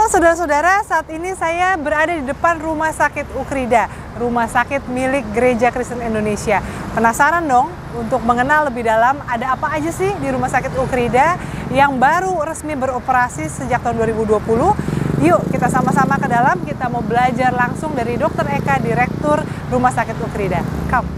Halo saudara-saudara, saat ini saya berada di depan Rumah Sakit Ukrida, rumah sakit milik Gereja Kristen Indonesia. Penasaran dong untuk mengenal lebih dalam ada apa aja sih di Rumah Sakit Ukrida yang baru resmi beroperasi sejak tahun 2020? Yuk kita sama-sama ke dalam, kita mau belajar langsung dari Dr. Eka, Direktur Rumah Sakit Ukrida. Come.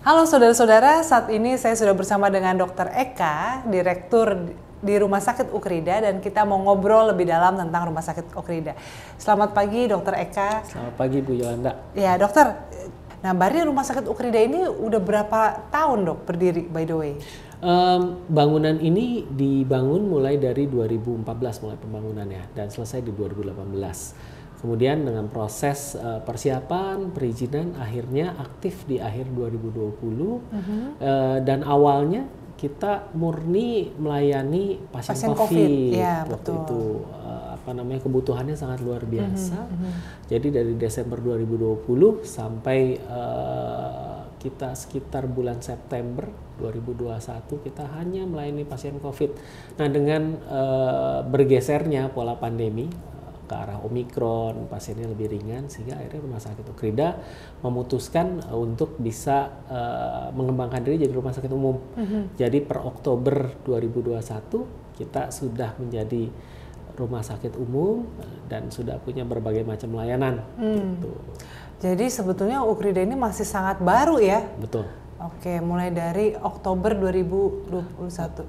Halo saudara-saudara, saat ini saya sudah bersama dengan Dr. Eka, Direktur di Rumah Sakit Ukrida, dan kita mau ngobrol lebih dalam tentang Rumah Sakit Ukrida. Selamat pagi Dr. Eka. Selamat pagi Bu Yolanda. Ya dokter, nah bari Rumah Sakit Ukrida ini udah berapa tahun dok berdiri by the way? Bangunan ini dibangun mulai dari 2014 mulai pembangunannya dan selesai di 2018. Kemudian dengan proses persiapan, perizinan akhirnya aktif di akhir 2020 dan awalnya kita murni melayani pasien COVID. Ya, waktu betul. itu kebutuhannya sangat luar biasa. Jadi dari Desember 2020 sampai kita sekitar bulan September 2021 kita hanya melayani pasien COVID. Nah dengan bergesernya pola pandemi ke arah Omikron, pasiennya lebih ringan, sehingga akhirnya Rumah Sakit Ukrida memutuskan untuk bisa mengembangkan diri jadi rumah sakit umum. Jadi per Oktober 2021 kita sudah menjadi rumah sakit umum dan sudah punya berbagai macam layanan. Gitu. Jadi sebetulnya Ukrida ini masih sangat baru ya? Betul. Oke, mulai dari Oktober 2021.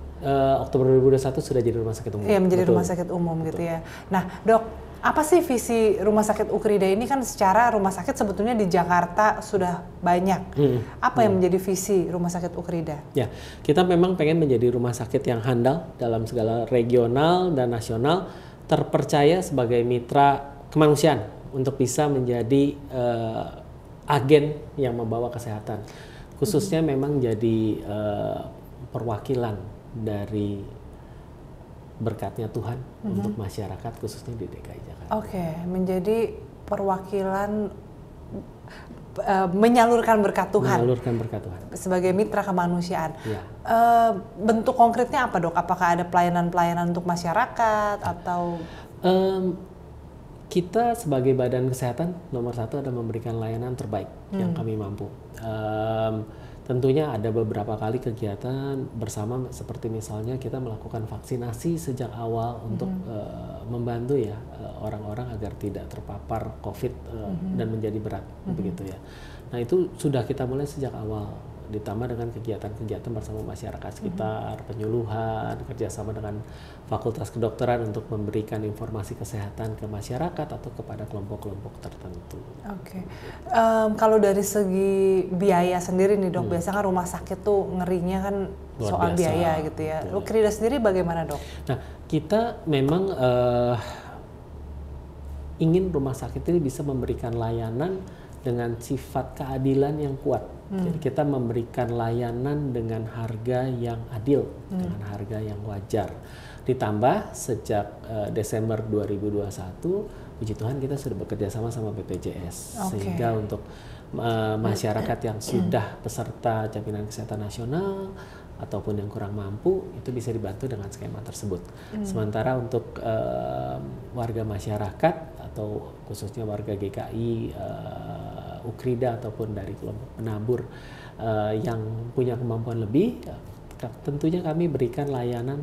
Oktober 2021 sudah jadi rumah sakit umum. Iya, menjadi Betul. rumah sakit umum. Betul. Gitu ya. Nah dok, apa sih visi Rumah Sakit Ukrida ini? Kan secara rumah sakit sebetulnya di Jakarta sudah banyak. Apa yang menjadi visi Rumah Sakit Ukrida? Ya, kita memang pengen menjadi rumah sakit yang handal dalam segala regional dan nasional, terpercaya sebagai mitra kemanusiaan untuk bisa menjadi agen yang membawa kesehatan. Khususnya memang jadi perwakilan dari berkatnya Tuhan untuk masyarakat khususnya di DKI Jakarta. Oke, menjadi perwakilan menyalurkan berkat Tuhan. Menyalurkan berkat Tuhan. Sebagai mitra kemanusiaan. Ya. Bentuk konkretnya apa dok? Apakah ada pelayanan-pelayanan untuk masyarakat atau? Kita sebagai badan kesehatan nomor satu adalah memberikan layanan terbaik yang kami mampu. Tentunya ada beberapa kali kegiatan bersama, seperti misalnya kita melakukan vaksinasi sejak awal untuk membantu ya orang-orang agar tidak terpapar COVID dan menjadi berat begitu ya. Nah itu sudah kita mulai sejak awal, ditambah dengan kegiatan-kegiatan bersama masyarakat sekitar, penyuluhan, kerjasama dengan Fakultas Kedokteran untuk memberikan informasi kesehatan ke masyarakat atau kepada kelompok-kelompok tertentu. Oke. Kalau dari segi biaya sendiri nih dok, biasanya kan rumah sakit tuh ngerinya kan Luar soal biasa, biaya gitu ya. Ukrida sendiri bagaimana dok? Nah kita memang ingin rumah sakit ini bisa memberikan layanan dengan sifat keadilan yang kuat. Jadi kita memberikan layanan dengan harga yang adil, dengan harga yang wajar. Ditambah sejak Desember 2021, puji Tuhan kita sudah bekerja sama BPJS. Sehingga untuk masyarakat yang sudah peserta jaminan kesehatan nasional ataupun yang kurang mampu itu bisa dibantu dengan skema tersebut. Sementara untuk warga masyarakat atau khususnya warga GKI, Ukrida ataupun dari kelompok penabur yang punya kemampuan lebih, tentunya kami berikan layanan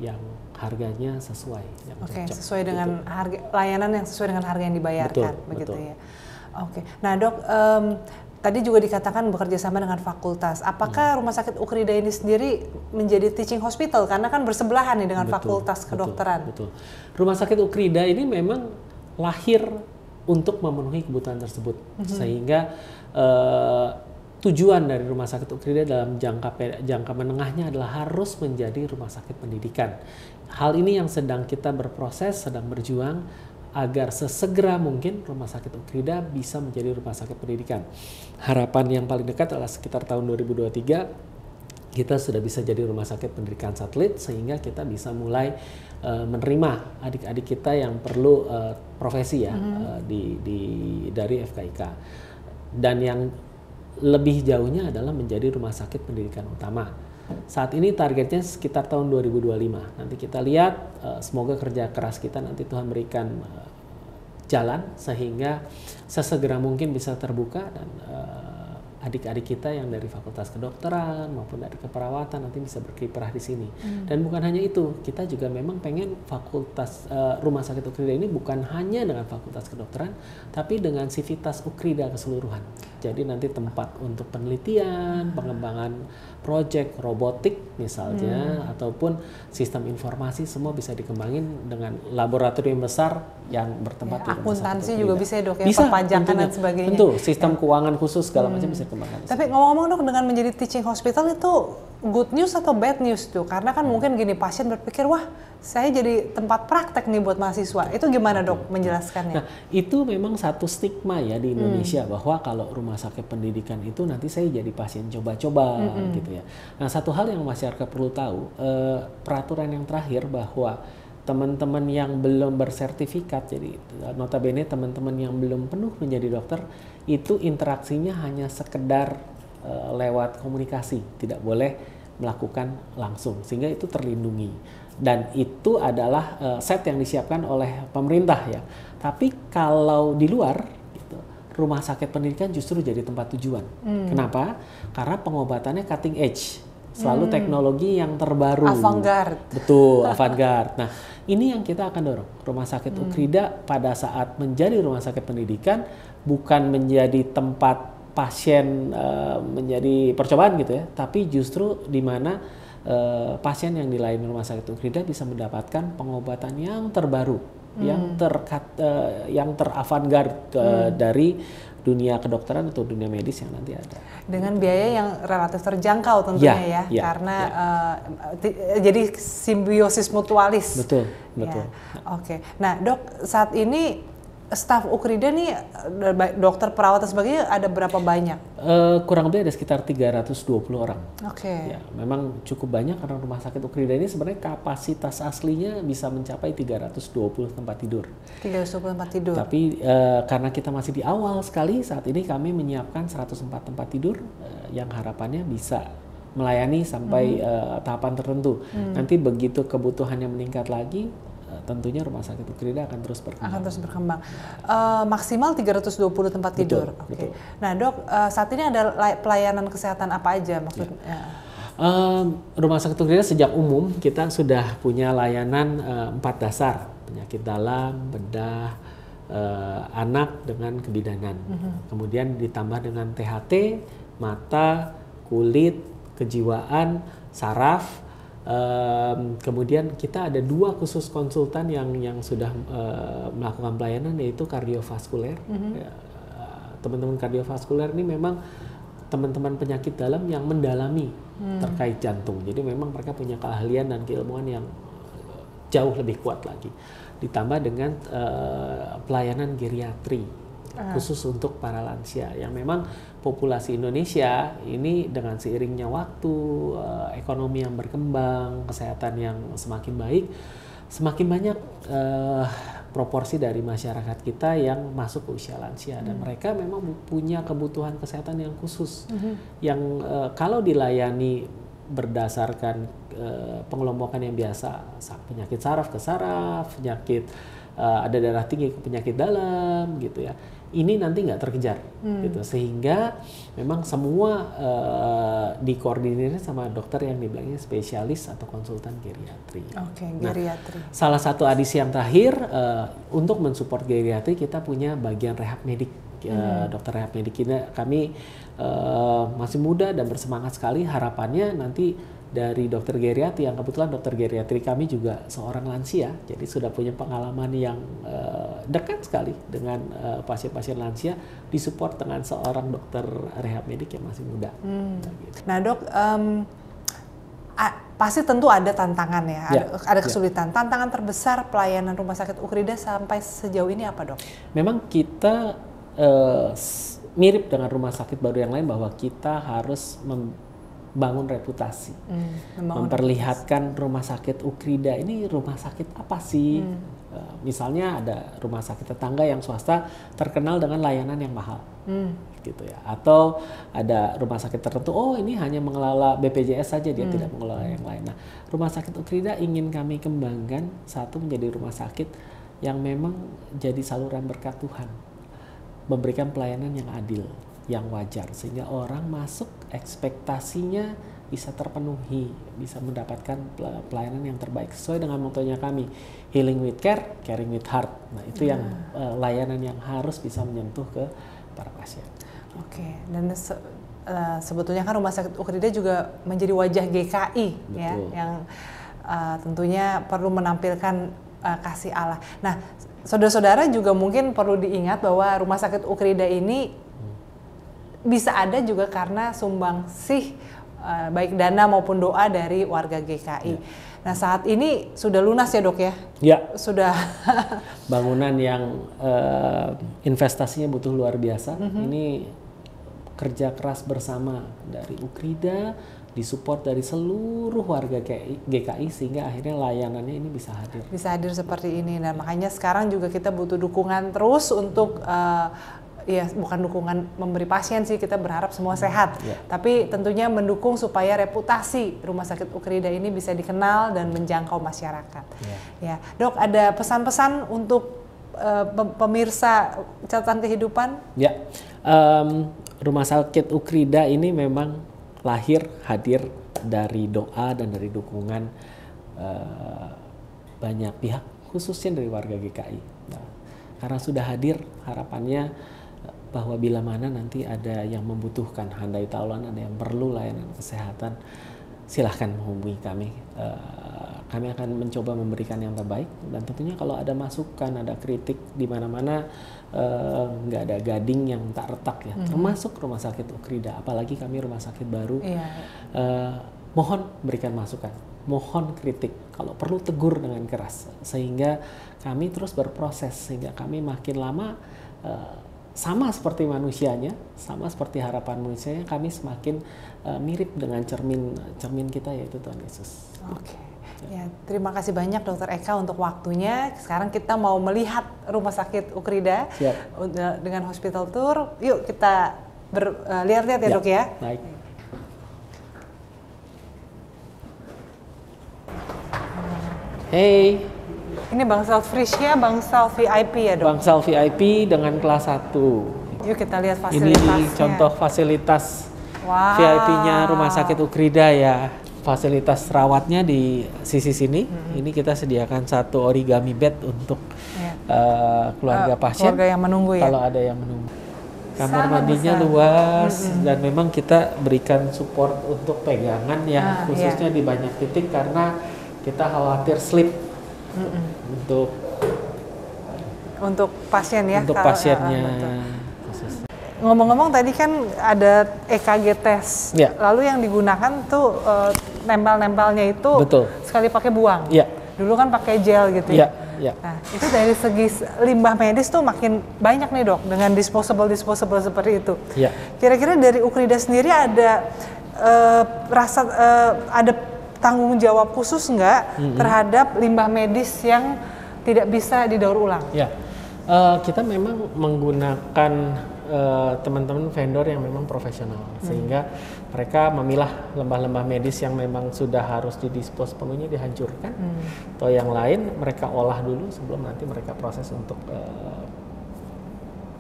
yang harganya sesuai. Oke, sesuai dengan harga, layanan yang sesuai dengan harga yang dibayarkan, begitu ya. Oke, nah dok, tadi juga dikatakan bekerja sama dengan fakultas. Apakah Rumah Sakit Ukrida ini sendiri menjadi teaching hospital? Karena kan bersebelahan nih dengan Fakultas Kedokteran. Betul. Rumah Sakit Ukrida ini memang lahir untuk memenuhi kebutuhan tersebut. Sehingga tujuan dari Rumah Sakit Ukrida dalam jangka menengahnya adalah harus menjadi rumah sakit pendidikan. Hal ini yang sedang kita berproses, sedang berjuang agar sesegera mungkin Rumah Sakit Ukrida bisa menjadi rumah sakit pendidikan. Harapan yang paling dekat adalah sekitar tahun 2023 kita sudah bisa jadi rumah sakit pendidikan satelit, sehingga kita bisa mulai menerima adik-adik kita yang perlu profesi ya dari FKIK. Dan yang lebih jauhnya adalah menjadi rumah sakit pendidikan utama. Saat ini targetnya sekitar tahun 2025. Nanti kita lihat, semoga kerja keras kita nanti Tuhan berikan jalan sehingga sesegera mungkin bisa terbuka dan adik-adik kita yang dari Fakultas Kedokteran maupun dari keperawatan nanti bisa berkiprah di sini. Dan bukan hanya itu, kita juga memang pengen fakultas Rumah Sakit Ukrida ini bukan hanya dengan Fakultas Kedokteran, tapi dengan sivitas Ukrida keseluruhan. Jadi nanti tempat untuk penelitian, pengembangan proyek robotik misalnya, ataupun sistem informasi semua bisa dikembangin dengan laboratorium besar yang bertempat di Rumah Sakit akuntansi Ukrida. juga bisa ya dok ya, Bisa, perpajakan tentunya. dan sebagainya. Tentu, sistem keuangan khusus segala macam bisa dikembangkan. Tapi ngomong-ngomong dok, dengan menjadi teaching hospital itu good news atau bad news tuh? Karena kan mungkin gini, pasien berpikir, wah saya jadi tempat praktek nih buat mahasiswa. Itu gimana dok menjelaskannya? Nah, itu memang satu stigma ya di Indonesia bahwa kalau rumah sakit pendidikan itu nanti saya jadi pasien coba-coba gitu ya. Nah, satu hal yang masyarakat perlu tahu, peraturan yang terakhir bahwa teman-teman yang belum bersertifikat, jadi notabene teman-teman yang belum penuh menjadi dokter, itu interaksinya hanya sekedar lewat komunikasi, tidak boleh melakukan langsung, sehingga itu terlindungi. Dan itu adalah set yang disiapkan oleh pemerintah ya. Tapi kalau di luar, gitu, rumah sakit pendidikan justru jadi tempat tujuan. Kenapa? Karena pengobatannya cutting edge, selalu teknologi yang terbaru. Avant-garde. Betul, avant-garde. Nah, ini yang kita akan dorong. Rumah sakit Ukrida pada saat menjadi rumah sakit pendidikan bukan menjadi tempat pasien menjadi percobaan gitu ya, tapi justru di mana pasien yang dilayani rumah sakit Ukrida bisa mendapatkan pengobatan yang terbaru, yang teravantgarde dari dunia kedokteran atau dunia medis yang nanti ada. Dengan biaya yang relatif terjangkau tentunya ya, karena jadi simbiosis mutualis. Betul, betul. Ya. Oke. Nah dok, saat ini staf Ukrida nih, dokter, perawat dan sebagainya ada berapa banyak? Kurang lebih ada sekitar 320 orang. Oke. Ya, memang cukup banyak karena rumah sakit Ukrida ini sebenarnya kapasitas aslinya bisa mencapai 320 tempat tidur. 320 tempat tidur. Tapi karena kita masih di awal sekali, saat ini kami menyiapkan 104 tempat tidur yang harapannya bisa melayani sampai tahapan tertentu. Nanti begitu kebutuhannya meningkat lagi, tentunya rumah sakit Ukrida akan terus berkembang. Akan terus berkembang. Maksimal 320 tempat tidur. Oke. Betul. Nah dok, saat ini ada pelayanan kesehatan apa aja maksudnya? Ya. Rumah sakit Ukrida sejak umum kita sudah punya layanan 4 dasar, penyakit dalam, bedah, anak dengan kebidanan. Kemudian ditambah dengan THT, mata, kulit, kejiwaan, saraf. Kemudian kita ada 2 khusus konsultan yang sudah melakukan pelayanan, yaitu kardiovaskuler. Teman-teman kardiovaskuler ini memang teman-teman penyakit dalam yang mendalami terkait jantung. Jadi memang mereka punya keahlian dan keilmuan yang jauh lebih kuat lagi. Ditambah dengan pelayanan geriatri khusus untuk para lansia yang memang populasi Indonesia ini dengan seiringnya waktu, ekonomi yang berkembang, kesehatan yang semakin baik, semakin banyak proporsi dari masyarakat kita yang masuk ke usia lansia dan mereka memang punya kebutuhan kesehatan yang khusus yang kalau dilayani berdasarkan pengelompokan yang biasa, penyakit saraf ke saraf, penyakit ada darah tinggi ke penyakit dalam gitu ya, ini nanti nggak terkejar gitu, sehingga memang semua dikoordinir sama dokter yang dibilangnya spesialis atau konsultan geriatri. Oke, geriatri. Nah, salah satu adisi yang terakhir untuk mensupport geriatri kita punya bagian rehab medik. Dokter rehab medik kami masih muda dan bersemangat sekali, harapannya nanti dari dokter geriatri yang kebetulan dokter geriatri kami juga seorang lansia, jadi sudah punya pengalaman yang dekat sekali dengan pasien-pasien lansia, disupport dengan seorang dokter rehab medik yang masih muda. Gitu. Nah dok, pasti tentu ada tantangan ya, ada kesulitan. Tantangan terbesar pelayanan rumah sakit Ukrida sampai sejauh ini apa dok? Memang kita mirip dengan rumah sakit baru yang lain bahwa kita harus bangun reputasi, membangun memperlihatkan rumah sakit Ukrida ini rumah sakit apa sih? Misalnya ada rumah sakit tetangga yang swasta terkenal dengan layanan yang mahal, gitu ya. Atau ada rumah sakit tertentu, oh ini hanya mengelola BPJS saja, dia tidak mengelola yang lain. Nah, rumah sakit Ukrida ingin kami kembangkan satu menjadi rumah sakit yang memang jadi saluran berkat Tuhan, memberikan pelayanan yang adil, yang wajar, sehingga orang masuk ekspektasinya bisa terpenuhi, bisa mendapatkan pelayanan yang terbaik sesuai dengan motonya kami, healing with care, caring with heart. Nah itu yang layanan yang harus bisa menyentuh ke para pasien. Oke, dan sebetulnya kan Rumah Sakit Ukrida juga menjadi wajah GKI. Betul. Ya, yang tentunya perlu menampilkan kasih Allah. Nah, saudara-saudara juga mungkin perlu diingat bahwa Rumah Sakit Ukrida ini bisa ada juga karena sumbangsih baik dana maupun doa dari warga GKI. Ya. Nah saat ini sudah lunas ya dok ya? Ya. Sudah. Bangunan yang investasinya butuh luar biasa. Ini kerja keras bersama dari Ukrida, disupport dari seluruh warga GKI sehingga akhirnya layanannya ini bisa hadir. Bisa hadir seperti ini. Dan makanya sekarang juga kita butuh dukungan terus untuk ya bukan dukungan memberi pasien sih, kita berharap semua sehat, tapi tentunya mendukung supaya reputasi Rumah Sakit Ukrida ini bisa dikenal dan menjangkau masyarakat. Ya, dok, ada pesan-pesan untuk pemirsa catatan kehidupan? Ya, Rumah Sakit Ukrida ini memang hadir dari doa dan dari dukungan banyak pihak, khususnya dari warga GKI. Nah, karena sudah hadir, harapannya bahwa bila mana nanti ada yang membutuhkan handai taulan, ada yang perlu layanan kesehatan, silahkan menghubungi kami. Kami akan mencoba memberikan yang terbaik, dan tentunya kalau ada masukan, ada kritik di mana-mana, nggak ada gading yang tak retak ya, termasuk Rumah Sakit Ukrida, apalagi kami rumah sakit baru. Mohon berikan masukan, mohon kritik, kalau perlu tegur dengan keras, sehingga kami terus berproses, sehingga kami makin lama sama seperti manusianya, sama seperti harapan manusianya, kami semakin mirip dengan cermin kita, yaitu Tuhan Yesus. Oke. Ya, terima kasih banyak Dr. Eka untuk waktunya. Sekarang kita mau melihat Rumah Sakit Ukrida. Siap. Dengan hospital tour. Yuk kita lihat-lihat ya dok ya. Baik. Hey. Ini bangsal Frisia, bangsal VIP ya dok? Bangsal VIP dengan kelas 1. Yuk kita lihat fasilitasnya. Ini contoh fasilitas VIP-nya Rumah Sakit Ukrida ya. Fasilitas rawatnya di sisi sini. Ini kita sediakan satu origami bed untuk keluarga pasien. Keluarga yang menunggu ya? Kalau ada yang menunggu. Kamar mandinya luas dan memang kita berikan support untuk pegangan ya, khususnya di banyak titik karena kita khawatir slip. Untuk pasien ya, untuk pasiennya. Ngomong-ngomong tadi kan ada EKG tes, lalu yang digunakan tuh nempel-nempelnya itu sekali pakai buang. Dulu kan pakai gel gitu ya. Nah itu dari segi limbah medis tuh makin banyak nih dok dengan disposable seperti itu. Kira-kira dari Ukrida sendiri ada ada tanggung jawab khusus nggak terhadap limbah medis yang tidak bisa didaur ulang? Kita memang menggunakan teman-teman vendor yang memang profesional, sehingga mereka memilah limbah-limbah medis yang memang sudah harus didispos penuhnya, dihancurkan, atau yang lain mereka olah dulu sebelum nanti mereka proses untuk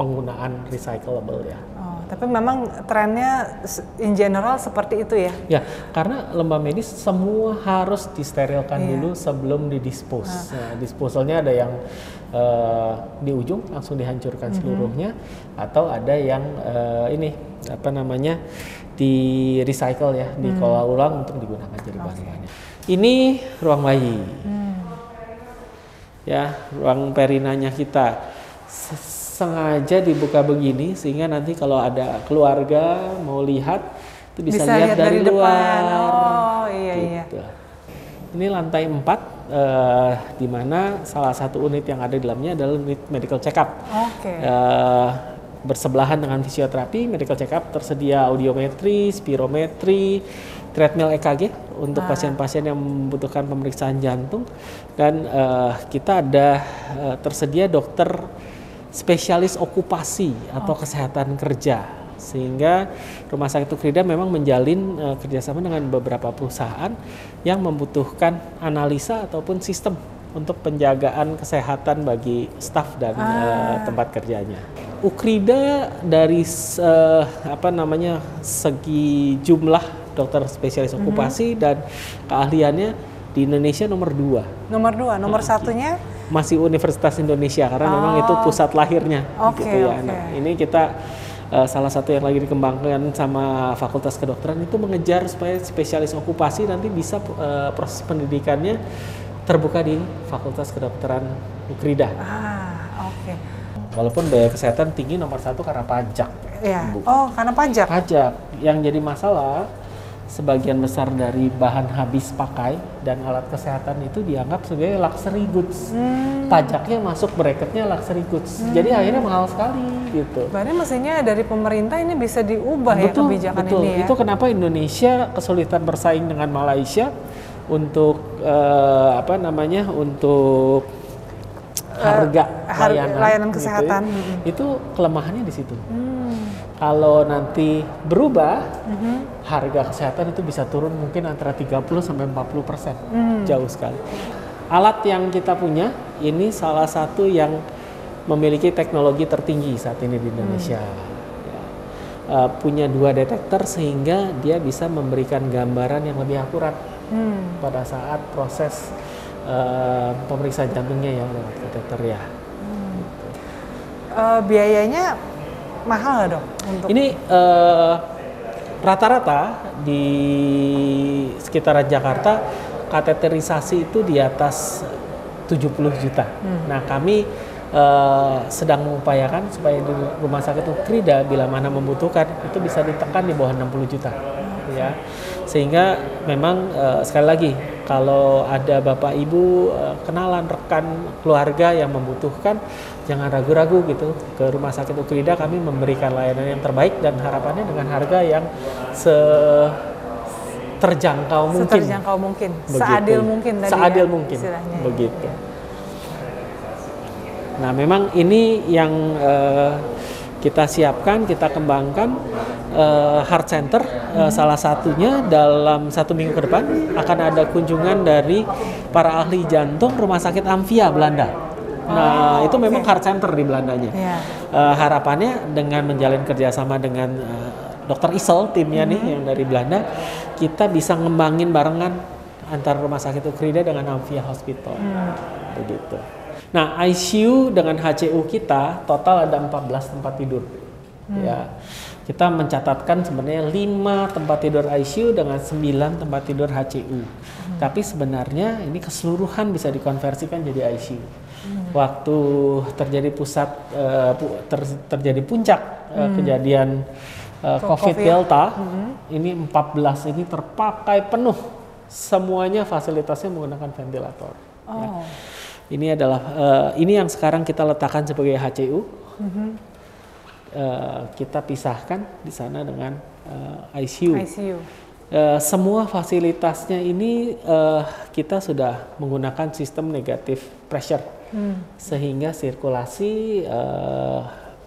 penggunaan recyclable ya. Tapi memang trennya in general seperti itu ya? Ya, karena limbah medis semua harus disterilkan dulu sebelum didispose. Disposalnya ada yang di ujung langsung dihancurkan seluruhnya, atau ada yang di recycle ya, dikelola ulang untuk digunakan jadi bahan-bahannya. Ini ruang bayi. Ya, ruang perinanya kita sengaja dibuka begini sehingga nanti kalau ada keluarga mau lihat itu bisa lihat dari luar. Depan. Iya. Ini lantai 4 di mana salah satu unit yang ada di dalamnya adalah unit medical check up. Bersebelahan dengan fisioterapi, medical check up tersedia audiometri, spirometri, treadmill EKG untuk pasien-pasien yang membutuhkan pemeriksaan jantung, dan kita ada tersedia dokter spesialis okupasi atau kesehatan kerja, sehingga Rumah Sakit Ukrida memang menjalin kerjasama dengan beberapa perusahaan yang membutuhkan analisa ataupun sistem untuk penjagaan kesehatan bagi staf dan tempat kerjanya. Ukrida dari segi jumlah dokter spesialis okupasi dan keahliannya di Indonesia nomor 2. Nomor satunya masih Universitas Indonesia karena memang itu pusat lahirnya. Gitu ya. Nah, ini kita salah satu yang lagi dikembangkan sama Fakultas Kedokteran itu mengejar supaya spesialis okupasi nanti bisa proses pendidikannya terbuka di Fakultas Kedokteran Ukrida. Walaupun biaya kesehatan tinggi nomor 1 karena pajak. Ya. Karena pajak. Pajak yang jadi masalah, sebagian besar dari bahan habis pakai dan alat kesehatan itu dianggap sebagai luxury goods. Pajaknya masuk bracketnya luxury goods. Jadi akhirnya mahal sekali gitu. Berarti mestinya dari pemerintah ini bisa diubah ya kebijakan ini ya. Itu kenapa Indonesia kesulitan bersaing dengan Malaysia untuk untuk harga layanan kesehatan. Gitu ya. Itu kelemahannya di situ. Kalau nanti berubah, harga kesehatan itu bisa turun mungkin antara 30-40%. Jauh sekali. Alat yang kita punya, ini salah satu yang memiliki teknologi tertinggi saat ini di Indonesia. Punya 2 detektor sehingga dia bisa memberikan gambaran yang lebih akurat pada saat proses pemeriksaan jantungnya ya lewat kateter ya. Biayanya mahal nggak dok? Ini rata-rata di sekitaran Jakarta kateterisasi itu di atas 70 juta. Nah kami sedang mengupayakan supaya di Rumah Sakit Ukrida bila mana membutuhkan itu bisa ditekan di bawah 60 juta. Ya, sehingga memang sekali lagi kalau ada bapak ibu kenalan rekan keluarga yang membutuhkan, jangan ragu-ragu gitu ke Rumah Sakit Ukrida. Kami memberikan layanan yang terbaik dan harapannya dengan harga yang terjangkau mungkin, seadil mungkin tadi seadil ya, mungkin istilahnya. Begitu. Nah memang ini yang kita siapkan, kita kembangkan. Heart Center salah satunya dalam 1 minggu ke depan akan ada kunjungan dari para ahli jantung Rumah Sakit Amphia Belanda. Nah itu memang Heart Center di Belandanya. Harapannya dengan menjalin kerjasama dengan Dr. Isel timnya nih yang dari Belanda, kita bisa ngembangin barengan antara Rumah Sakit Ukrida dengan Amphia Hospital. Begitu. Nah ICU dengan HCU kita total ada 14 tempat tidur. Ya. Kita mencatatkan sebenarnya 5 tempat tidur ICU dengan 9 tempat tidur HCU. Tapi sebenarnya ini keseluruhan bisa dikonversikan jadi ICU. Waktu terjadi terjadi puncak kejadian COVID Delta, ini 14 ini terpakai penuh. Semuanya fasilitasnya menggunakan ventilator. Ya. Ini adalah ini yang sekarang kita letakkan sebagai HCU. Kita pisahkan di sana dengan ICU. Semua fasilitasnya ini kita sudah menggunakan sistem negative pressure, sehingga sirkulasi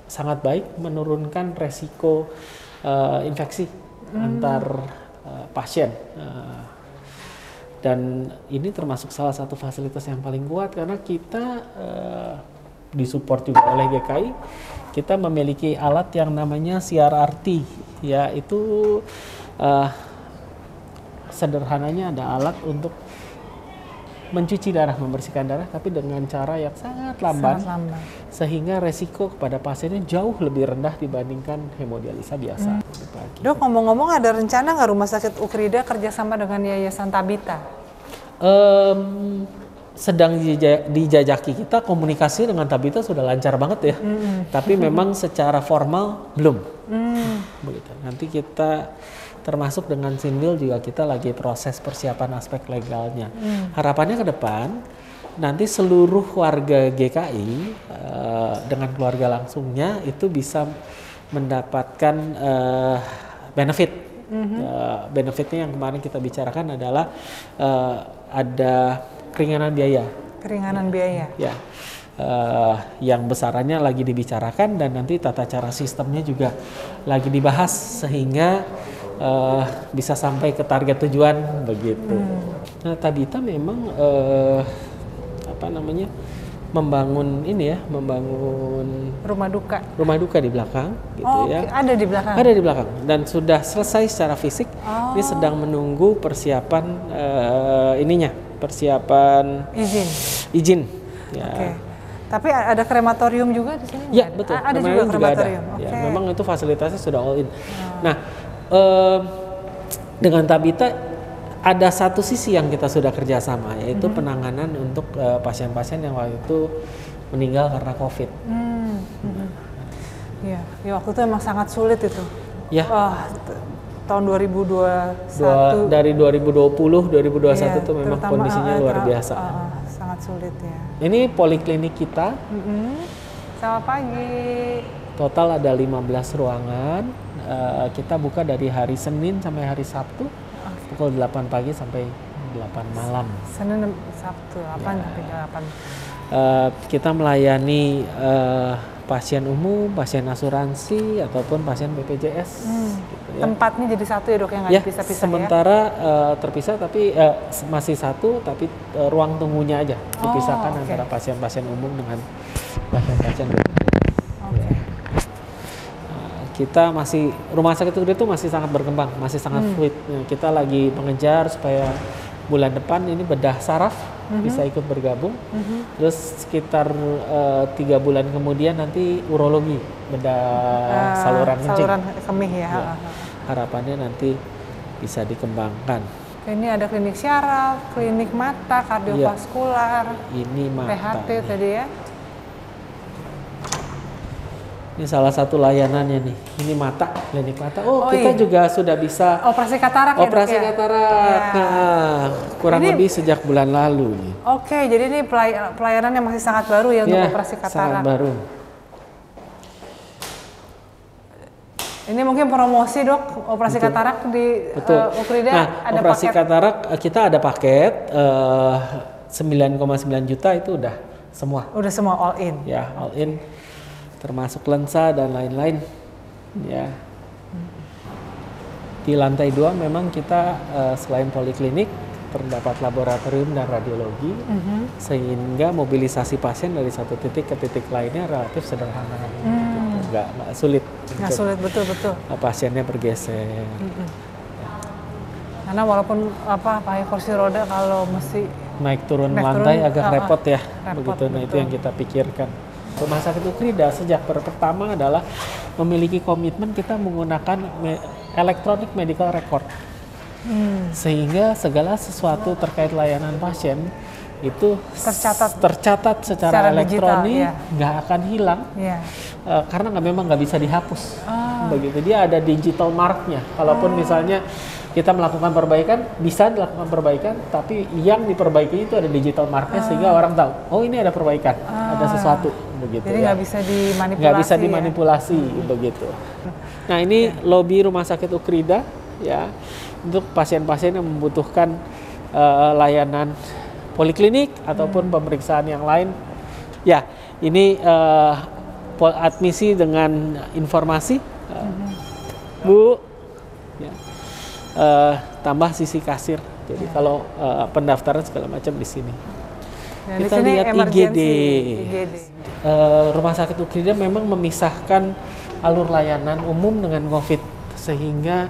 sangat baik, menurunkan resiko infeksi antar pasien. Dan ini termasuk salah satu fasilitas yang paling kuat karena kita disupport juga oleh GKI. Kita memiliki alat yang namanya CRRT, ya itu sederhananya ada alat untuk mencuci darah, membersihkan darah, tapi dengan cara yang sangat lamban. Sehingga resiko kepada pasiennya jauh lebih rendah dibandingkan hemodialisa biasa. Dok, ngomong-ngomong ada rencana nggak Rumah Sakit Ukrida kerjasama dengan Yayasan Tabita? Sedang dijajaki, kita komunikasi dengan Tabita sudah lancar banget ya, tapi memang secara formal belum. Begitu. Nanti kita termasuk dengan Sinwil juga kita lagi proses persiapan aspek legalnya. Harapannya ke depan nanti seluruh warga GKI dengan keluarga langsungnya itu bisa mendapatkan benefit Benefitnya yang kemarin kita bicarakan adalah ada keringanan biaya. Keringanan biaya. Ya, yang besarannya lagi dibicarakan dan nanti tata cara sistemnya juga lagi dibahas sehingga bisa sampai ke target tujuan begitu. Nah, Tabita memang membangun rumah duka di belakang gitu ya. Ada di belakang. Ada di belakang dan sudah selesai secara fisik. Ini sedang menunggu persiapan persiapan izin. Ya. Oke. Tapi ada krematorium juga di sini? Ya, betul. Ada juga krematorium. Ya, memang itu fasilitasnya sudah all in. Nah, dengan Tabita ada satu sisi yang kita sudah kerjasama, yaitu penanganan untuk pasien-pasien yang waktu itu meninggal karena COVID. Ya, waktu itu emang sangat sulit itu. Ya. Tahun 2021. Dari 2020, 2021 itu memang kondisinya luar biasa. Sangat sulit ya. Ini poliklinik kita. Selamat pagi. Total ada 15 ruangan. Kita buka dari hari Senin sampai hari Sabtu. Pukul 8 pagi sampai 8 malam. Senin Sabtu 8 sampai 8. Kita melayani pasien umum, pasien asuransi ataupun pasien BPJS. Gitu ya. Tempatnya jadi satu ya, Dok, yang nggak dipisah-pisah sementara terpisah tapi masih satu tapi ruang tunggunya aja dipisahkan antara pasien-pasien umum dengan pasien-pasien BPJS. Kita masih, rumah sakit itu masih sangat berkembang, masih sangat fluid. Nah, kita lagi mengejar supaya bulan depan ini bedah saraf bisa ikut bergabung. Terus sekitar 3 bulan kemudian nanti urologi, bedah saluran kencing. Saluran kemih ya. Harapannya nanti bisa dikembangkan. Ini ada klinik syaraf, klinik mata, kardiovaskular, ini mata. PHT tadi ya. Ini salah satu layanannya nih. Ini mata, klinik mata. Kita juga sudah bisa operasi katarak. Operasi katarak. Nah, kurang lebih sejak bulan lalu nih. Oke, jadi ini pelayanan yang masih sangat baru ya untuk operasi katarak. Sangat baru. Ini mungkin promosi, Dok, operasi katarak di Ukrida. Nah, ada operasi katarak kita ada paket 9,9 juta itu udah semua. Udah semua all in. Ya, all in. Termasuk lensa dan lain-lain, ya. Di lantai 2 memang kita selain poliklinik terdapat laboratorium dan radiologi, sehingga mobilisasi pasien dari satu titik ke titik lainnya relatif sederhana, nggak sulit. Nggak sulit, betul. Pasiennya bergeser. Karena walaupun pakai kursi roda kalau mesti naik turun lantai agak repot ya, begitu. Nah, betul. itu yang kita pikirkan. Rumah sakit Ukrida sejak pertama adalah memiliki komitmen kita menggunakan electronic medical record, sehingga segala sesuatu terkait layanan pasien itu tercatat secara elektronik, nggak akan hilang, karena memang nggak bisa dihapus. Begitu, dia ada digital marknya. Kalaupun misalnya kita melakukan perbaikan, bisa dilakukan perbaikan, tapi yang diperbaiki itu ada digital marknya sehingga orang tahu, oh ini ada perbaikan, ada sesuatu, begitu. Jadi nggak bisa dimanipulasi. Nggak bisa dimanipulasi, begitu. Nah, ini lobi Rumah Sakit Ukrida, ya, untuk pasien-pasien yang membutuhkan layanan poliklinik ataupun pemeriksaan yang lain. Ya, ini admisi dengan informasi, Bu. Ya. Tambah sisi kasir. Jadi kalau pendaftaran segala macam di sini. Nah, kita di sini lihat IGD. Rumah Sakit Ukrida memang memisahkan alur layanan umum dengan COVID, sehingga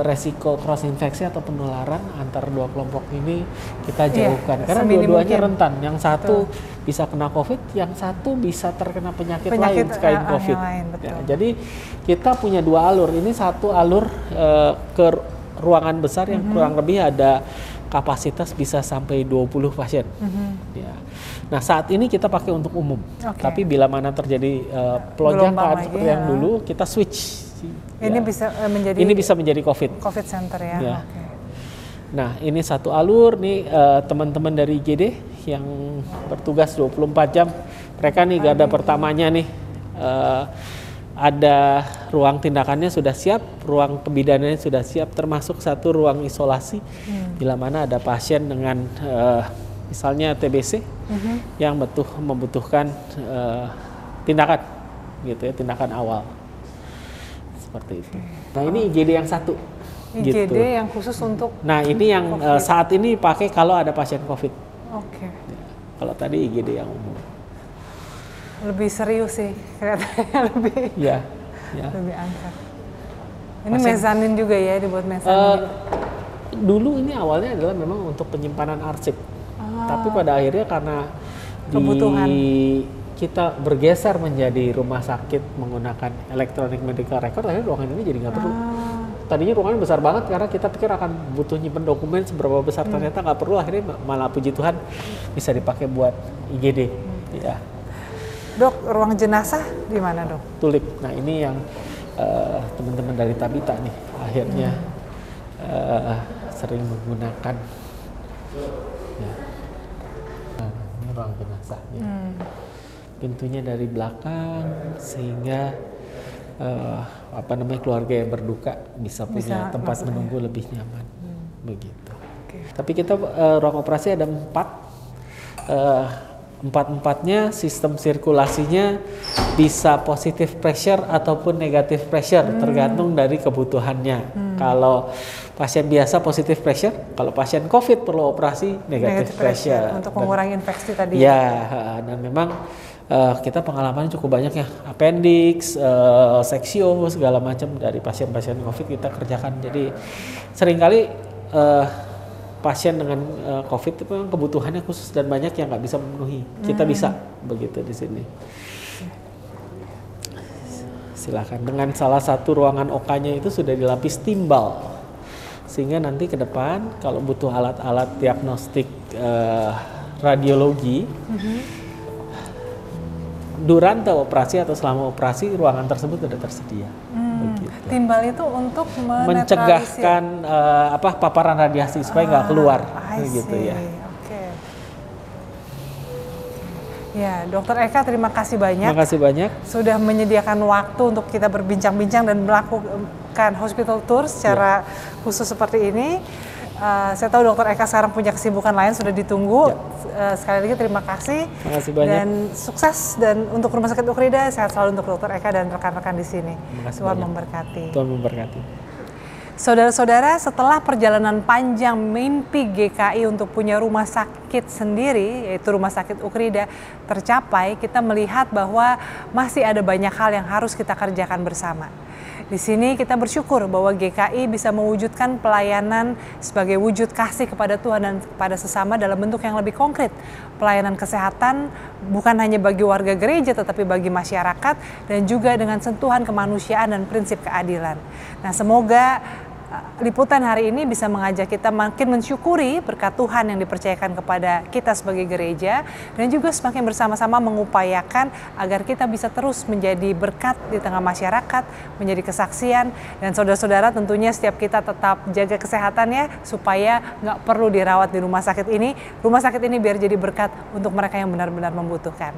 resiko cross infeksi atau penularan antar dua kelompok ini kita jauhkan. Karena dua-duanya rentan. Yang satu bisa kena COVID, yang satu bisa terkena penyakit lain selain COVID. Ya, jadi kita punya dua alur. Ini satu alur ke ruangan besar yang kurang lebih ada kapasitas bisa sampai 20 pasien. Ya. Nah, saat ini kita pakai untuk umum. Tapi bila mana terjadi pelonjakan seperti yang dulu, kita switch. Ini bisa menjadi COVID center ya. Nah, ini satu alur nih, teman-teman dari IGD yang bertugas 24 jam. Mereka nih garda pertamanya nih, ada ruang tindakannya sudah siap, ruang kebidanannya sudah siap, termasuk satu ruang isolasi bila mana ada pasien dengan misalnya TBC yang membutuhkan tindakan gitu ya, tindakan awal seperti itu. Nah ini IGD yang satu. IGD gitu. yang khusus untuk. Nah ini yang saat ini pakai kalau ada pasien COVID. Oke. Ya, kalau tadi IGD yang umum. Lebih serius sih, kelihatannya lebih. Ya. Lebih angkat. Ini mezanin juga ya, dibuat mezanin. Dulu ini awalnya adalah memang untuk penyimpanan arsip. Tapi pada akhirnya karena kebutuhan kita bergeser menjadi rumah sakit menggunakan electronic medical record, akhirnya ruangan ini jadi nggak perlu. Tadinya ruangannya besar banget karena kita pikir akan butuh nyimpen dokumen seberapa besar, ternyata nggak perlu, akhirnya malah puji Tuhan bisa dipakai buat IGD. Ya. Dok, ruang jenazah di mana dok? Tulip. Nah ini yang teman-teman dari Tabita nih akhirnya sering menggunakan. Ya. Nah, ini ruang jenazahnya. Pintunya dari belakang sehingga keluarga yang berduka bisa punya tempat menunggu lebih nyaman. Begitu. Okay. Tapi kita ruang operasi ada 4. Empat-empatnya sistem sirkulasinya bisa positive pressure ataupun negative pressure tergantung dari kebutuhannya. Kalau pasien biasa positive pressure, kalau pasien COVID perlu operasi negative pressure. Untuk mengurangi infeksi tadi. Ya, dan memang kita pengalaman cukup banyak ya, appendix, seksio segala macam dari pasien-pasien COVID kita kerjakan. Jadi seringkali pasien dengan COVID itu kebutuhannya khusus dan banyak yang nggak bisa memenuhi. Kita bisa begitu di sini. Silakan. Dengan salah satu ruangan OK-nya itu sudah dilapis timbal, sehingga nanti ke depan kalau butuh alat-alat diagnostik radiologi, durante operasi atau selama operasi ruangan tersebut sudah tersedia. Timbal itu untuk mencegahkan paparan radiasi supaya nggak keluar, gitu ya. Oke. Ya, Dokter Eka terima kasih banyak. Terima kasih banyak. Sudah menyediakan waktu untuk kita berbincang-bincang dan melakukan hospital tour secara khusus seperti ini. Saya tahu Dokter Eka sekarang punya kesibukan lain, sudah ditunggu. Sekali lagi terima kasih. Terima kasih banyak. Dan sukses dan untuk Rumah Sakit Ukrida, sehat selalu untuk Dokter Eka dan rekan-rekan di sini. Tuhan memberkati. Tuhan memberkati. Saudara-saudara, setelah perjalanan panjang mimpi GKI untuk punya rumah sakit sendiri, yaitu Rumah Sakit Ukrida, tercapai, kita melihat bahwa masih ada banyak hal yang harus kita kerjakan bersama. Di sini kita bersyukur bahwa GKI bisa mewujudkan pelayanan sebagai wujud kasih kepada Tuhan dan kepada sesama dalam bentuk yang lebih konkret. Pelayanan kesehatan bukan hanya bagi warga gereja tetapi bagi masyarakat dan juga dengan sentuhan kemanusiaan dan prinsip keadilan. Nah, semoga liputan hari ini bisa mengajak kita makin mensyukuri berkat Tuhan yang dipercayakan kepada kita sebagai gereja dan juga semakin bersama-sama mengupayakan agar kita bisa terus menjadi berkat di tengah masyarakat, menjadi kesaksian, dan saudara-saudara tentunya setiap kita tetap jaga kesehatannya supaya nggak perlu dirawat di rumah sakit ini. Rumah sakit ini biar jadi berkat untuk mereka yang benar-benar membutuhkan.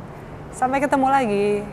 Sampai ketemu lagi.